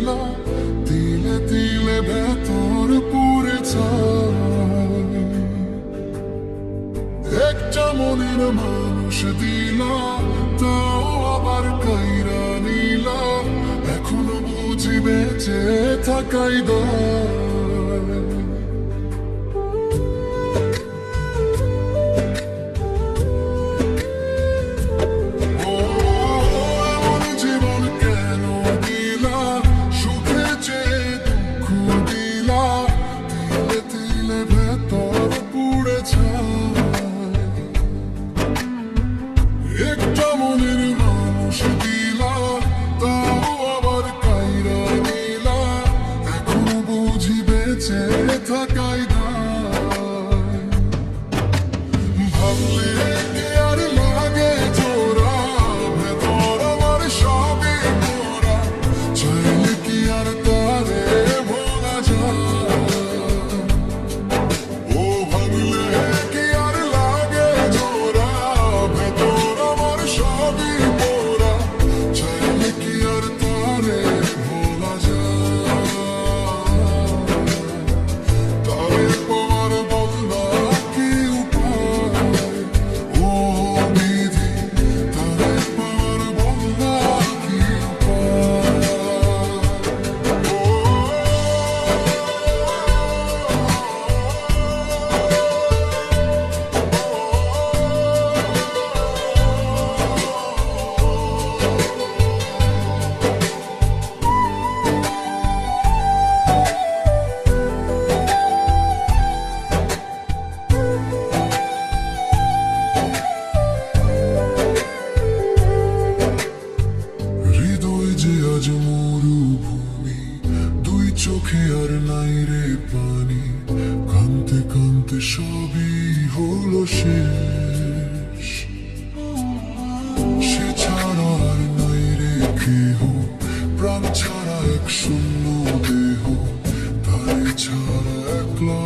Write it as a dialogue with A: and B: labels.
A: দিলা, তিলে তিলে ভেতর পুরে ছাই। একটা মনের মানুষ দিলা, তাও আবার কাইরা নিলা, এখনো বুঝি বেঁচে থাকাই দায়। একটা মনের মানুষ দিলা, তাও আবার কাইরা নিলা, এখনো বুঝি বেঁচে থাকাই দায়। ভাবলে কি আর লাগে জোড়া, ভেতর আমার সবই মোরা, চাইলে কি আর তারে ভোলা যায়। ও ভাবলে কি আর লাগে জোড়া, ভেতর আমার সবই মোরা, চাইলে কি আর তারে ভোলা যায়। তারে পাওয়ার বলনা কি উপায়, ও বিধি, তারে পাওয়ার বলনা কি উপায়। হৃদয় যে আজ মরুভূমি, দুই চোখে আর নাই রে পানি, কানতে কানতে সবই হলো শেষ। সে ছাড়া আর নাই রে কেহ, প্রাণ ছাড়া এক শূন্য দেহ, তারে ছাড়া একলা